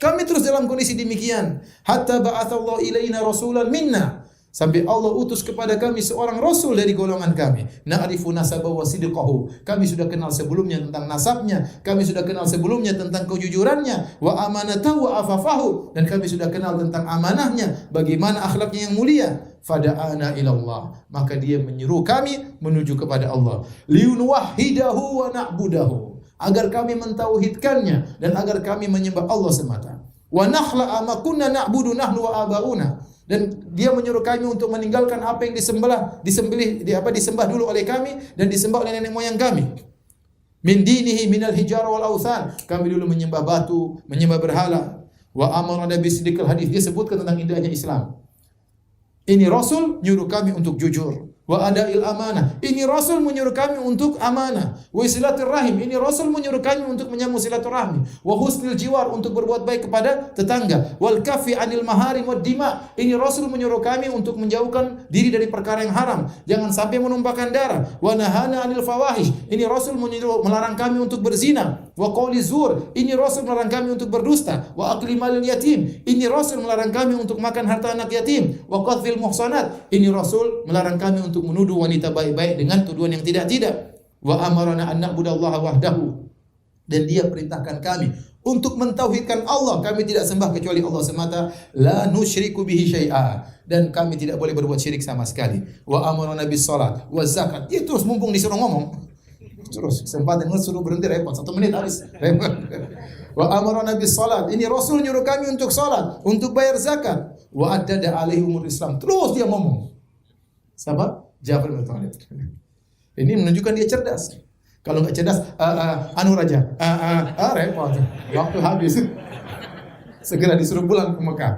Kami terus dalam kondisi demikian. Hatta ba'atsallahu ilaina rasulan minna. Sampai Allah utus kepada kami seorang rasul dari golongan kami. Na'rifu nasabahu wa sidqahu. Kami sudah kenal sebelumnya tentang nasabnya, kami sudah kenal sebelumnya tentang kejujurannya, wa amanatahu wa afafahu, dan kami sudah kenal tentang amanahnya, bagaimana akhlaknya yang mulia. Fada'ana ilallah, maka dia menyeru kami menuju kepada Allah. Liunwahhidahu wa na'budahu, agar kami mentauhidkannya dan agar kami menyembah Allah semata. Wa nakhla ma kunna na'budu nahnu wa abauna, dan dia menyuruh kami untuk meninggalkan apa yang disembah dulu oleh kami dan disembah oleh nenek moyang kami. Min dinihi minal hijara wal authan, kami dulu menyembah batu, menyembah berhala. Wa amara bisidqil hadis, dia sebutkan tentang indahnya Islam. Ini Rasul nyuruh kami untuk jujur. Wa ada'il amanah, ini Rasul menyuruh kami untuk amanah. Wa silaturrahim, ini Rasul menyuruh kami untuk menyambung silaturahmi. Wa husnil jiwar, untuk berbuat baik kepada tetangga. Wal kafi anil maharim wad dima, ini Rasul menyuruh kami untuk menjauhkan diri dari perkara yang haram, jangan sampai menumpahkan darah. Wa nahana anil fawahish, ini Rasul melarang kami untuk berzina. Wa qawli zur, ini Rasul melarang kami untuk berdusta. Wa akli malil yatim, ini Rasul melarang kami untuk makan harta anak yatim. Wa qadhfil muhsanat, ini Rasul melarang kami untuk menuduh wanita baik-baik dengan tuduhan yang tidak-tidak. Wa amarna an na'budallaha wahdahu, dan dia perintahkan kami untuk mentauhidkan Allah, kami tidak sembah kecuali Allah semata. La nusyriku bihi syai'a, dan kami tidak boleh berbuat syirik sama sekali. Wa amarna bis salat wa zakat, dia terus mumpung disuruh ngomong terus kesempatan suruh berhenti repot 1 menit habis repot. Wa amarna bis salat, ini Rasul nyuruh kami untuk salat, untuk bayar zakat. Wa addada alaihi umur Islam, terus dia ngomong. Siapa? Ja'far bin Abi Thalib. Ini menunjukkan dia cerdas. Kalau enggak cerdas, anu raja, repot. Waktu habis. Segera disuruh pulang ke Mekah.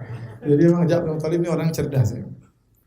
Jadi memang Ja'far bin Abi Thalib ini orang cerdas.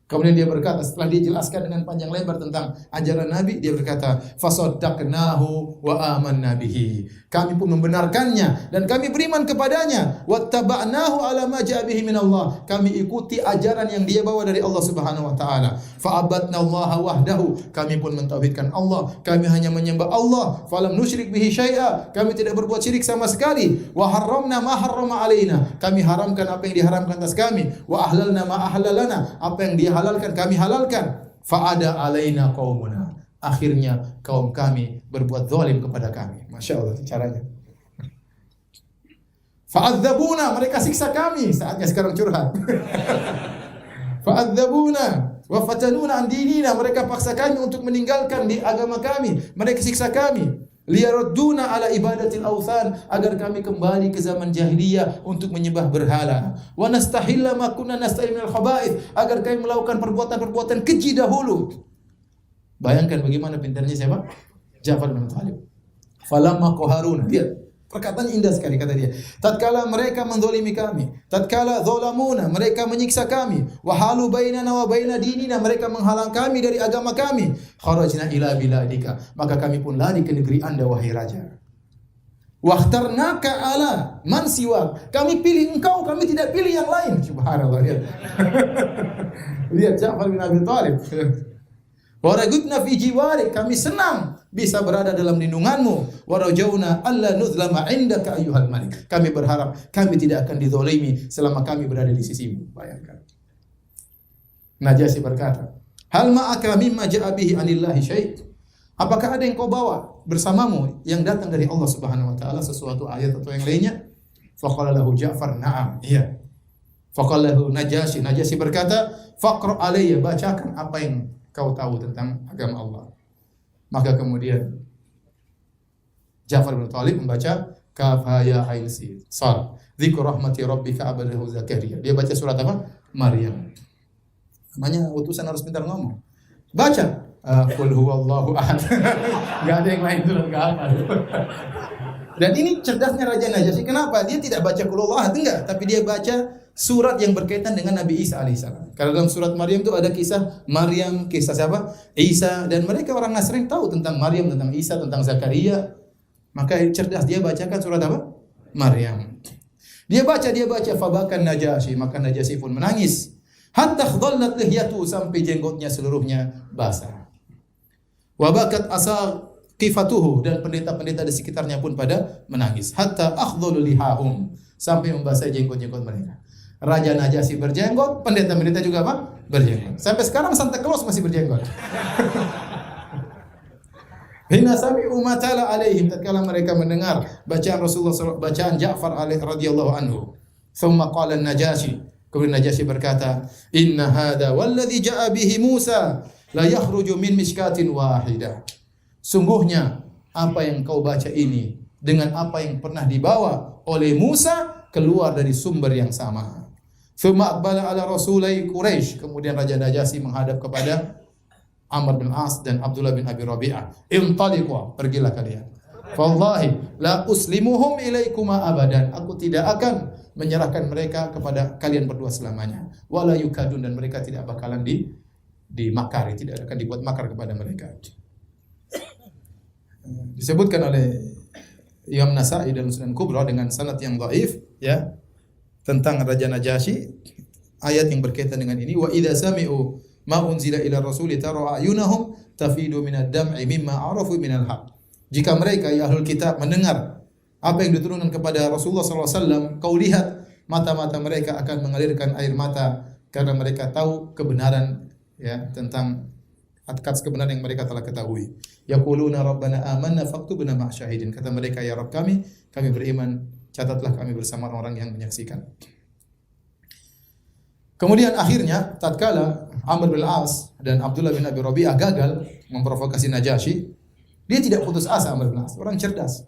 Kemudian dia berkata, setelah dia jelaskan dengan panjang lebar tentang ajaran Nabi, dia berkata, fasaddaqnahu wa amanna bihi. Kami pun membenarkannya dan kami beriman kepadanya. Wattaba'nahu ala ma ja'a bihi min Allah. Kami ikuti ajaran yang dia bawa dari Allah Subhanahu wa taala. Fa'abadnallaha wahdahu. Kami pun mentauhidkan Allah. Kami hanya menyembah Allah. Falam nusyrik bihi syai'a. Kami tidak berbuat syirik sama sekali. Wa harramna ma harrama alaina. Kami haramkan apa yang diharamkan atas kami. Wa ahlalna ma ahlalana. Apa yang dia halalkan kami halalkan. Fa'ada alaina qaumuna. Akhirnya kaum kami berbuat zalim kepada kami. Masya Allah caranya. Fa'adzabuna, mereka siksa kami. Saatnya sekarang curhat. Fa'adzabuna wa fatanuna an dinina, mereka paksa kami untuk meninggalkan di agama kami. Mereka siksa kami. Liyarudduna ala ibadatil authan, agar kami kembali ke zaman jahiliyah untuk menyembah berhala. Wa nastahilla ma kunna nastahil minal khaba'ith, agar kami melakukan perbuatan-perbuatan keji dahulu. Bayangkan bagaimana pintarnya siapa? Ja'far bin Abi Thalib. Falamma qaharuna, lihat perkataannya indah sekali kata dia. Tatkala mereka menzalimi kami, tatkala zalamuna, mereka menyiksa kami, wa halu bainana wa baina dinina, mereka menghalang kami dari agama kami, kharajna ila biladika, maka kami pun lari ke negeri Anda wahai raja. Wakhtarnaka ala man siwak, kami pilih engkau, kami tidak pilih yang lain. Subhanallah, lihat. Lihat Ja'far bin Abi Thalib. Waragutna fi jiwarik, kami senang bisa berada dalam lindunganmu. Warajauna alla nuzlama indaka ayyuhal malik, kami berharap kami tidak akan dizalimi selama kami berada di sisimu. Bayangkan. Najasyi berkata, Hal ma'aka mimma ja'a bihi 'anillahi syai'? Apakah ada yang kau bawa bersamamu yang datang dari Allah Subhanahu wa taala, sesuatu ayat atau yang lainnya? Faqala lahu Ja'far, "Na'am." Iya. Faqala lahu Najasyi. Najasyi berkata, "Faqra alayya, bacakan apa yang kau tahu tentang agama Allah." Maka kemudian Ja'far bin Thalib membaca Kaf ya ain sin sad dzikru rahmati rabbika abadahu Zakaria. Dia baca surat apa? Maryam. Namanya utusan harus pintar ngomong. Baca qul huwallahu ahad. Enggak ada yang lain tuh enggak hafal. Dan ini cerdasnya Raja Najasyi. Kenapa? Dia tidak baca qul huwallahu ahad, enggak, tapi dia baca surat yang berkaitan dengan Nabi Isa alaihissalam. Karena dalam surat Maryam itu ada kisah Maryam, kisah siapa? Isa, dan mereka orang Nasrani tahu tentang Maryam, tentang Isa, tentang Zakaria. Maka cerdas dia bacakan surat apa? Maryam. Dia baca fabakan Najasyi, maka Najasyi pun menangis. Hatta khadallat lihyatu, sampai jenggotnya seluruhnya basah. Wa bakat asaqifatuhu, dan pendeta-pendeta di sekitarnya pun pada menangis. Hatta akhdhalu lihahum, sampai membasahi jenggot-jenggot mereka. Raja Najasyi berjenggot, pendeta-pendeta juga apa? Berjenggot. Sampai sekarang Santa Claus masih berjenggot. Hina sami'u ma tala alaihim, tatkala mereka mendengar bacaan Rasulullah, bacaan Ja'far radhiyallahu anhu. Thumma qala Najasyi, kemudian Najasyi berkata, "Inna hadha walladhi ja'a bihi Musa la yakhruju min mishkatin wahidah." Sungguhnya apa yang kau baca ini dengan apa yang pernah dibawa oleh Musa keluar dari sumber yang sama. Thumma aqbala ala rasulai Quraisy, kemudian Raja Najasyi menghadap kepada Amr bin As dan Abdullah bin Abi Rabi'ah. "Intaliqu, pergilah kalian. Wallahi la uslimuhum ilaikuma abadan." Aku tidak akan menyerahkan mereka kepada kalian berdua selamanya. Wala yukadun, dan mereka tidak bakalan dimakari, tidak akan dibuat makar kepada mereka. Disebutkan oleh Imam Nasa'i dalam Sunan Kubra dengan sanad yang dhaif, ya, tentang Raja Najasyi, ayat yang berkaitan dengan ini, wa idza sami'u ma unzila ila rasuli tara ayunahum tafidu minad dam'i mimma arafu minal haq. Jika mereka, ya ahlul kitab, mendengar apa yang diturunkan kepada Rasulullah sallallahu alaihi wasallam, kau lihat mata-mata mereka akan mengalirkan air mata karena mereka tahu kebenaran, ya, tentang atas kebenaran yang mereka telah ketahui. Yaquluna rabbana amanna faktubna ma'asyahidin. Kata mereka, ya Rabb kami beriman, catatlah kami bersama orang-orang yang menyaksikan. Kemudian akhirnya tatkala Amr bin As dan Abdullah bin Abi Rabi'ah gagal memprovokasi Najasyi, dia tidak putus asa. Amr bin As orang cerdas.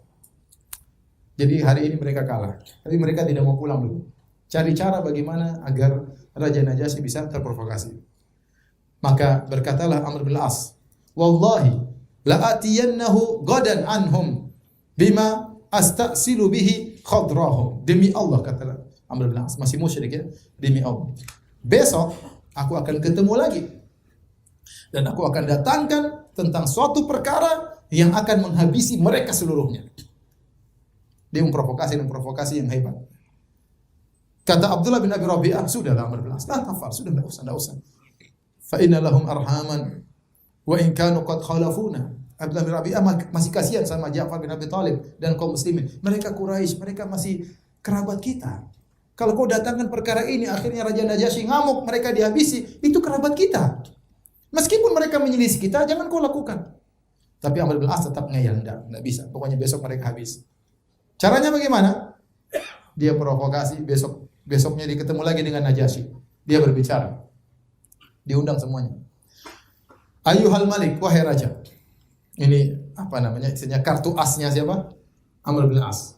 Jadi hari ini mereka kalah, tapi mereka tidak mau pulang dulu. Cari cara bagaimana agar Raja Najasyi bisa terprovokasi. Maka berkatalah Amr bin As, "Wallahi la atiyannahu gadan anhum bima astasilu bihi khadrahum." Demi Allah, kata Amr bin As, masih musyrik, ya, demi Allah, besok aku akan ketemu lagi dan aku akan datangkan tentang suatu perkara yang akan menghabisi mereka seluruhnya. Dia memprovokasi dan provokasi yang hebat. Kata Abdullah bin Abi Rabi'ah, "Sudahlah Amr bin As, la tafar, sudah, enggak usah. Fa inna lahum arhaman wa in kanu qad khalafuna." Abdullah bin Rabi'ah masih kasihan sama Ja'far bin Abi Thalib dan kaum muslimin. Mereka Quraisy, mereka masih kerabat kita. Kalau kau datangkan perkara ini, akhirnya Raja Najasyi ngamuk, mereka dihabisi, itu kerabat kita. Meskipun mereka menyelisih kita, jangan kau lakukan. Tapi Amr bin As tetap ngeyel, enggak bisa. Pokoknya besok mereka habis. Caranya bagaimana? Dia provokasi, besoknya dia ketemu lagi dengan Najasyi. Dia berbicara. Diundang semuanya. Ayyuhal Malik, wahai raja. Ini apa namanya? Istilahnya kartu asnya siapa? Amr bin As.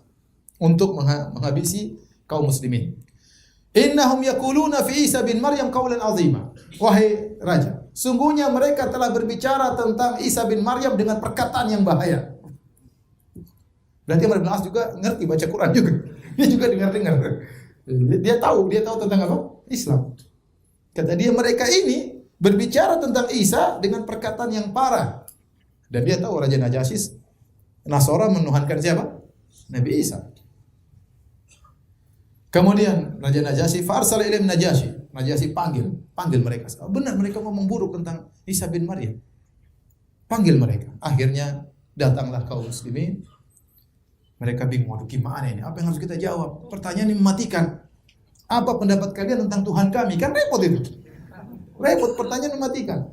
Untuk menghabisi kaum muslimin. Innahum yaquluna fi Isa bin Maryam qaulan azima. Wahai raja, sungguhnya mereka telah berbicara tentang Isa bin Maryam dengan perkataan yang bahaya. Berarti Amr bin As juga ngerti baca Quran juga. Dia juga dengar-dengar. Dia tahu tentang apa? Islam. Kata dia, mereka ini berbicara tentang Isa dengan perkataan yang parah. Dan dia tahu Raja Najasyi Nasara menuhankan siapa? Nabi Isa. Kemudian Raja Najasyi farsala ilaihim Najasyi. Najasyi panggil mereka. Benar mereka ngomong buruk tentang Isa bin Maryam. Panggil mereka. Akhirnya datanglah kaum muslimin. Mereka bingung, waduh gimana ini? Apa yang harus kita jawab? Pertanyaan ini mematikan. Apa pendapat kalian tentang Tuhan kami? Kan repot itu. Repot, pertanyaan mematikan.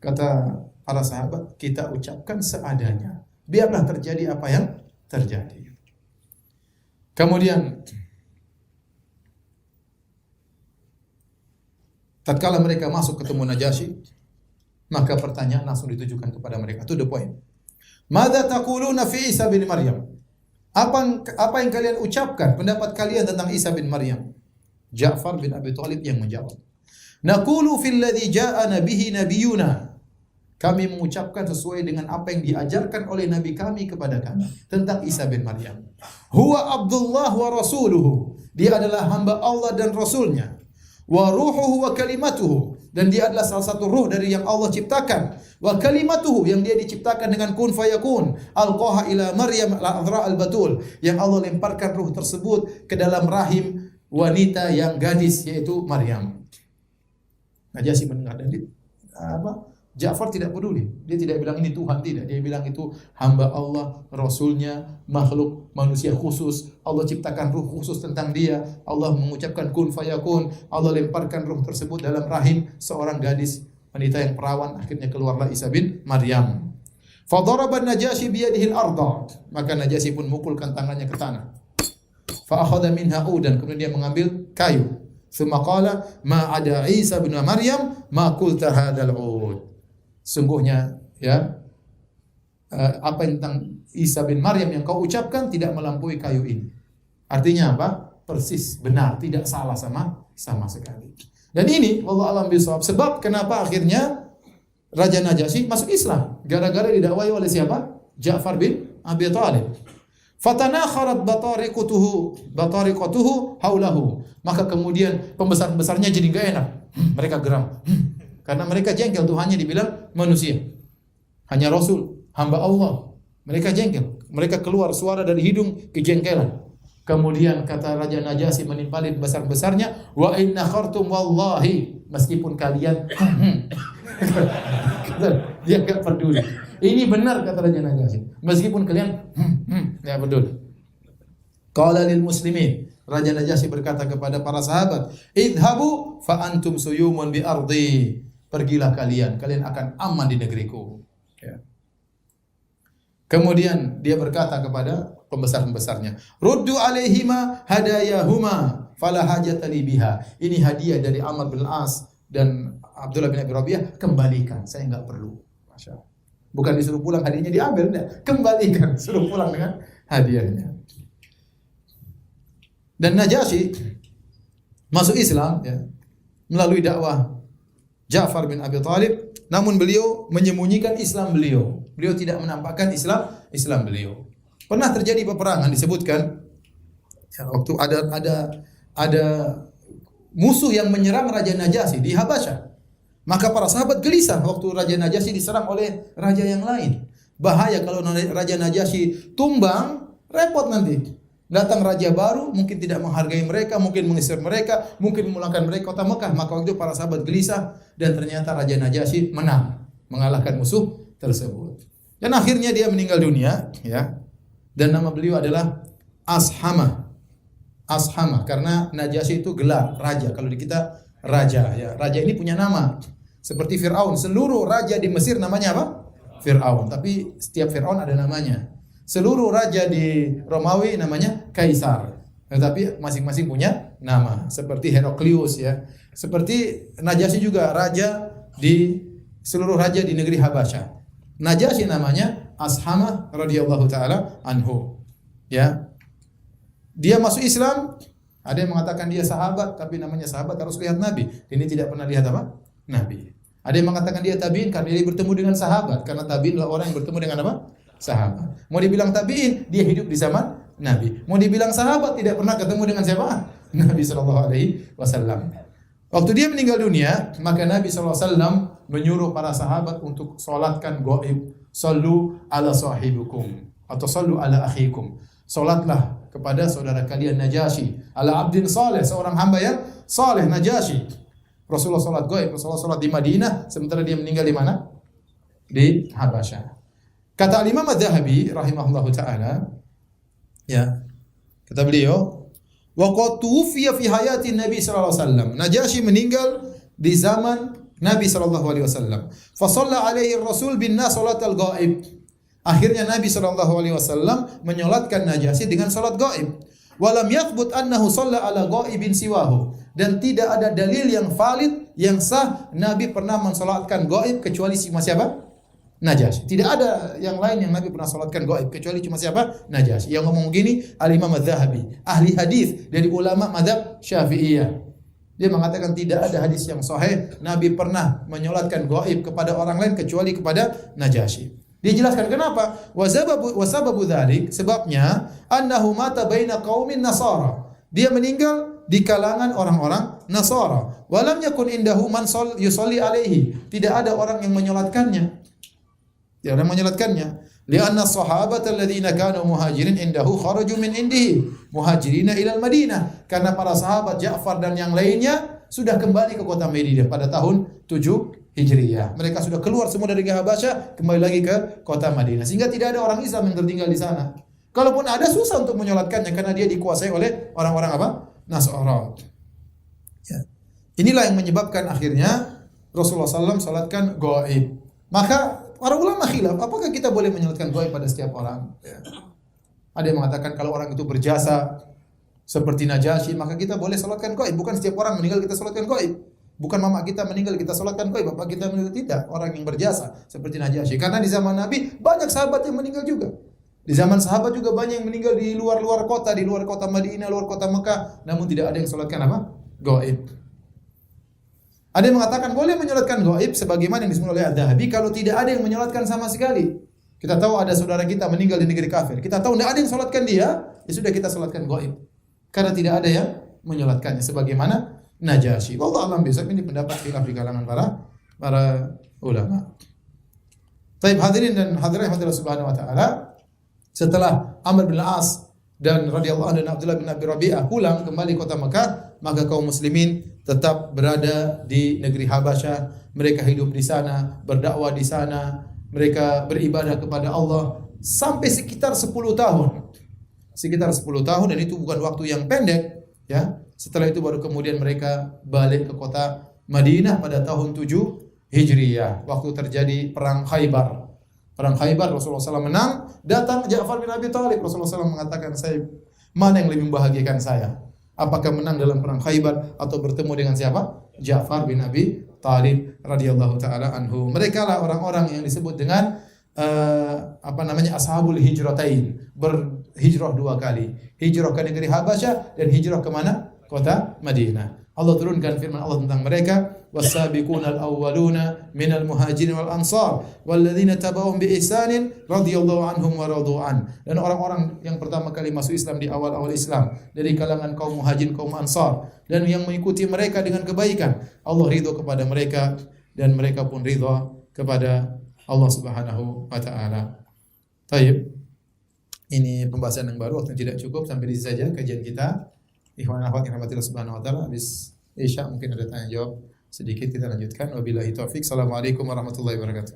Kata para sahabat, kita ucapkan seadanya. Biarlah terjadi apa yang terjadi. Kemudian tatkala mereka masuk ketemu Najasyi, maka pertanyaan langsung ditujukan kepada mereka. To the point. Madza taquluna fi Isa bin Maryam? Apa yang kalian ucapkan, pendapat kalian tentang Isa bin Maryam? Ja'far bin Abi Thalib yang menjawab. Naqulu fil ladzi ja'ana bihi nabiyuna. Kami mengucapkan sesuai dengan apa yang diajarkan oleh nabi kami kepada kami tentang Isa bin Maryam. Huwa Abdullah wa rasuluhu. Dia adalah hamba Allah dan rasulnya. Wa ruhuhu wa kalimatuhu. Dan dia adalah salah satu ruh dari yang Allah ciptakan. Wa kalimatuhu, yang dia diciptakan dengan kun fayakun. Alqaha ila Maryam al-adhra al-batul. Yang Allah lemparkan ruh tersebut ke dalam rahim wanita yang gadis, yaitu Maryam. Najasyi mendengar dan Ja'far tidak peduli. Dia tidak bilang ini Tuhan, tidak. Dia bilang itu hamba Allah, Rasulnya, makhluk manusia khusus. Allah ciptakan ruh khusus tentang dia. Allah mengucapkan kun fayakun. Allah lemparkan ruh tersebut dalam rahim seorang gadis, wanita yang perawan. Akhirnya keluarlah Isa bin Maryam. Fadaraba Najasyi biyadihi al-ardh. Maka Najasyi pun mukulkan tangannya ke tanah. Fa akhadha minha udan. Kemudian dia mengambil kayu. Tsumma qala ma ada Isa bin Maryam ma qulta hadzal ud. Sungguhnya ya, apa tentang Isa bin Maryam yang kau ucapkan tidak melampaui kayu ini. Artinya apa? Persis, benar, tidak salah sama sekali. Dan ini wallahu a'lam bishawab, sebab kenapa akhirnya Raja Najasyi masuk Islam, gara-gara didakwai oleh siapa? Ja'far bin Abi Thalib. Fatanakharat batariqatuhu haulahu. Maka kemudian pembesar-besarnya jadi enggak enak. Mereka geram. Karena mereka jengkel, Tuhannya dibilang manusia. Hanya Rasul, hamba Allah. Mereka jengkel. Mereka keluar suara dari hidung kejengkelan. Kemudian kata Raja Najasyi menimpali besar-besarnya, wa inna khartum wallahi, meskipun kalian dia enggak peduli. Ini benar kata Raja Najasyi. Meskipun kalian enggak peduli. Qala lil muslimin. Raja Najasyi berkata kepada para sahabat, idhabu fa antum suyumun bi ardi. Pergilah kalian akan aman di negeriku. Ya. Kemudian dia berkata kepada pembesar-pembesarnya, ruddu alaihima hadayahuma fala hajata li biha. Ini hadiah dari Amr bin As dan Abdullah bin Abi Rabi'ah, kembalikan, saya enggak perlu. Masya Allah. Bukan disuruh pulang hadiahnya diambil, enggak, kembalikan, suruh pulang dengan hadiahnya. Dan Najasyi masuk Islam ya, melalui dakwah Ja'far bin Abi Thalib, namun beliau menyembunyikan Islam beliau. Beliau tidak menampakkan Islam beliau. Pernah terjadi peperangan, disebutkan ya, waktu ada musuh yang menyerang Raja Najasyi di Habasyah. Maka para sahabat gelisah waktu Raja Najasyi diserang oleh raja yang lain. Bahaya kalau Raja Najasyi tumbang, repot nanti. Datang raja baru, mungkin tidak menghargai mereka, mungkin mengusir mereka, mungkin memulangkan mereka kota Mekah. Maka waktu itu para sahabat gelisah dan ternyata Raja Najasyi menang, mengalahkan musuh tersebut. Dan akhirnya dia meninggal dunia, ya. Dan nama beliau adalah Ashama. Ashama karena Najasyi itu gelar raja. Kalau di kita raja, ya. Raja ini punya nama. Seperti Fir'aun, seluruh raja di Mesir namanya apa? Fir'aun. Tapi setiap Fir'aun ada namanya. Seluruh raja di Romawi namanya Kaisar. Tetapi masing-masing punya nama. Seperti Heraklius ya. Seperti Najasyi juga raja di seluruh raja di negeri Habasyah. Najasyi namanya Ashama radhiyallahu taala anhu. Ya. Dia masuk Islam, ada yang mengatakan dia sahabat, tapi namanya sahabat harus lihat Nabi. Ini tidak pernah lihat apa? Nabi. Ada yang mengatakan dia tabi'in karena dia bertemu dengan sahabat. Karena tabi'in adalah orang yang bertemu dengan apa? Sahabat. Mau dibilang tabi'in, dia hidup di zaman Nabi. Mau dibilang sahabat, tidak pernah ketemu dengan siapa? Nabi SAW. Waktu dia meninggal dunia, maka Nabi SAW menyuruh para sahabat untuk solatkan gaib. Sallu ala sahibukum atau sallu ala akhikum. Solatlah kepada saudara kalian Najasyi. Ala abdin saleh, seorang hamba yang saleh, Najasyi. Rasulullah salat gaib, Rasulullah salat di Madinah, sementara dia meninggal di mana? Di Habasyah. Kata Imam Az-Zahabi rahimahullahu taala, ya. Kata beliau, wa qad tuwfiya fi hayati Nabi sallallahu alaihi wasallam. Najasyi meninggal di zaman Nabi sallallahu alaihi wasallam. Fa shalla alaihi Rasul bin nas salatal ghaib. Akhirnya Nabi sallallahu alaihi wasallam menyolatkan Najasyi dengan salat gaib. Walam yathbut annahu shalla ala ghaibin siwahu. Dan tidak ada dalil yang valid yang sah Nabi pernah mensolatkan gaib kecuali siapa? Najasyi. Tidak ada yang lain yang Nabi pernah salatkan gaib kecuali cuma siapa? Najasyi. Yang ngomong gini Al-Imam Az-Zahabi, ahli hadis dari ulama mazhab Syafi'iyah. Dia mengatakan tidak ada hadis yang sahih Nabi pernah menyolatkan gaib kepada orang lain kecuali kepada Najasyi. Dia jelaskan kenapa? Wasababu dzalik, sebabnya annahu mata baina qaumin nasara. Dia meninggal di kalangan orang-orang Nasara. Walam yakun indahu man yusalli alaihi. Tidak ada orang yang menyolatkannya. Tidak ada yang menyolatkannya. Lianna sahabat alladziina kanu muhajirin indahu kharaju min indihi muhajirina ila al-Madinah. Karena para sahabat Ja'far dan yang lainnya sudah kembali ke kota Madinah pada tahun 7 Hijriyah. Mereka sudah keluar semua dari Habasyah, kembali lagi ke kota Madinah. Sehingga tidak ada orang Islam yang tertinggal di sana. Kalaupun ada, susah untuk menyolatkannya karena dia dikuasai oleh orang-orang apa? Nasara. Ya. Inilah yang menyebabkan akhirnya Rasulullah SAW salatkan gaib. Maka para ulama khilaf, apakah kita boleh menyolatkan gaib pada setiap orang? Ya. Ada yang mengatakan kalau orang itu berjasa seperti Najasyi, maka kita boleh salatkan gaib. Bukan setiap orang meninggal kita salatkan gaib. Bukan mama kita meninggal kita salatkan gaib, bapak kita meninggal tidak. Orang yang berjasa seperti Najasyi. Karena di zaman Nabi banyak sahabat yang meninggal juga. Di zaman sahabat juga banyak yang meninggal di luar-luar kota, di luar kota Madinah, luar kota Mekah, namun tidak ada yang salatkan apa? Gaib. Ada yang mengatakan boleh menyolatkan gaib sebagaimana yang disebut oleh Az-Zahabi kalau tidak ada yang menyolatkan sama sekali. Kita tahu ada saudara kita meninggal di negeri kafir. Kita tahu tidak ada yang salatkan dia, ya sudah kita salatkan gaib. Karena tidak ada yang menyolatkannya sebagaimana Najasyi. Wallahu a'lam bishawab. Ini pendapat khilaf di kalangan para ulama. Baik hadirin dan hadirat Allah Subhanahu wa taala, setelah Amr bin Al-As dan radhiyallahu anhu dan Abdullah bin Abi Rabi'ah pulang kembali kota Mekah, maka kaum muslimin tetap berada di negeri Habasyah. Mereka hidup di sana, berdakwah di sana, mereka beribadah kepada Allah sampai sekitar 10 tahun. Sekitar 10 tahun, dan itu bukan waktu yang pendek, ya. Setelah itu baru kemudian mereka balik ke kota Madinah pada tahun 7 Hijriyah, waktu terjadi perang Khaybar. Perang Khaybar Rasulullah SAW menang, datang Ja'far bin Abi Thalib. Rasulullah SAW mengatakan, mana yang lebih membahagiakan saya? Apakah menang dalam perang Khaybar atau bertemu dengan siapa? Ja'far bin Abi Thalib radhiyallahu taala anhu. Mereka lah orang-orang yang disebut dengan ashabul hijratain, berhijrah 2 kali. Hijrah ke negeri Habasyah dan hijrah ke mana? Kota Madinah. Allah turunkan firman Allah tentang mereka, was-sabiqunal awwaluna minal muhajirin wal ansar walladzina tabauhum bi ihsanin radhiyallahu anhum wa radu an. Dan orang-orang yang pertama kali masuk Islam di awal-awal Islam dari kalangan kaum muhajirin, kaum ansar, dan yang mengikuti mereka dengan kebaikan, Allah ridha kepada mereka dan mereka pun ridha kepada Allah Subhanahu wa taala. Baik. Ini pembahasan yang baru, waktu tidak cukup, sampai di sini saja kajian kita. Ikhwan akhwat yang rahmatillah subhanahu wa ta'ala. Habis Isya mungkin ada tanya jawab sedikit, kita lanjutkan. Wabillahi taufik. Assalamualaikum warahmatullahi wabarakatuh.